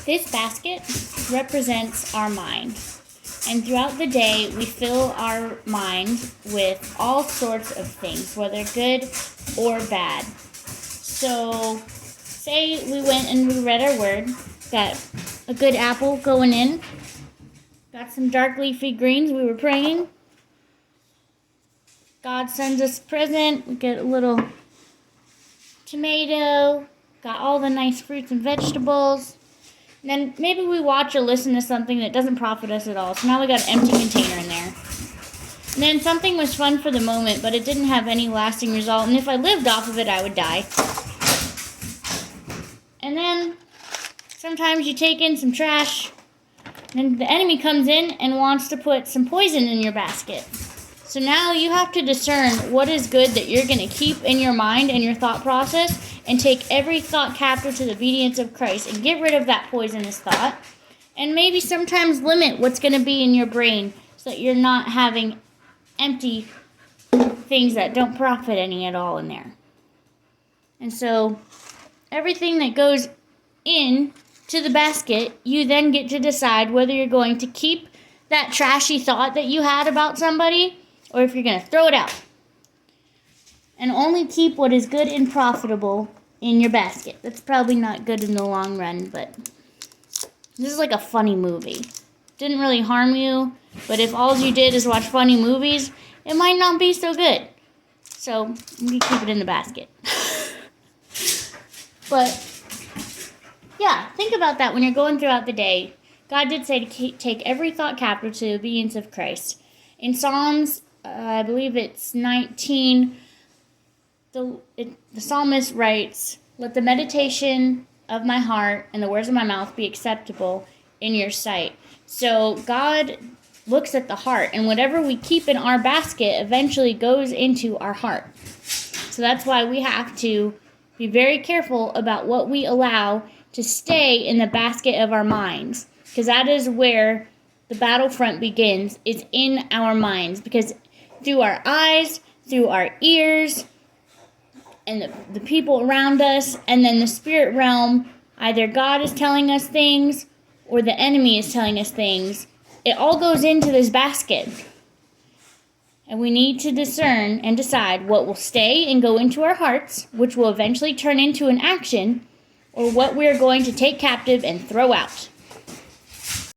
This basket represents our mind. And throughout the day, we fill our mind with all sorts of things, whether good or bad. So, say we went and we read our word, got a good apple going in, got some dark leafy greens, we were praying. God sends us a present, we get a little tomato, got all the nice fruits and vegetables. And then maybe we watch or listen to something that doesn't profit us at all. So now we got an empty container in there. And then something was fun for the moment, but it didn't have any lasting result. And if I lived off of it, I would die. And then sometimes you take in some trash, and the enemy comes in and wants to put some poison in your basket. So now you have to discern what is good that you're going to keep in your mind and your thought process, and take every thought captive to the obedience of Christ and get rid of that poisonous thought. And maybe sometimes limit what's going to be in your brain so that you're not having empty things that don't profit any at all in there. And so everything that goes in to the basket, you then get to decide whether you're going to keep that trashy thought that you had about somebody or if you're going to throw it out. And only keep what is good and profitable in your basket. That's probably not good in the long run, but this is like a funny movie. Didn't really harm you, but if all you did is watch funny movies, it might not be so good. So, you keep it in the basket. But, yeah, think about that when you're going throughout the day. God did say to take every thought captive to the obedience of Christ. In Psalms, I believe it's 19, the psalmist writes, "Let the meditation of my heart and the words of my mouth be acceptable in your sight." So God looks at the heart, and whatever we keep in our basket eventually goes into our heart. So that's why we have to be very careful about what we allow to stay in the basket of our minds, because that is where the battlefront begins, is in our minds, because through our eyes, through our ears, and the people around us, and then the spirit realm, either God is telling us things or the enemy is telling us things. It all goes into this basket. And we need to discern and decide what will stay and go into our hearts, which will eventually turn into an action, or what we are going to take captive and throw out.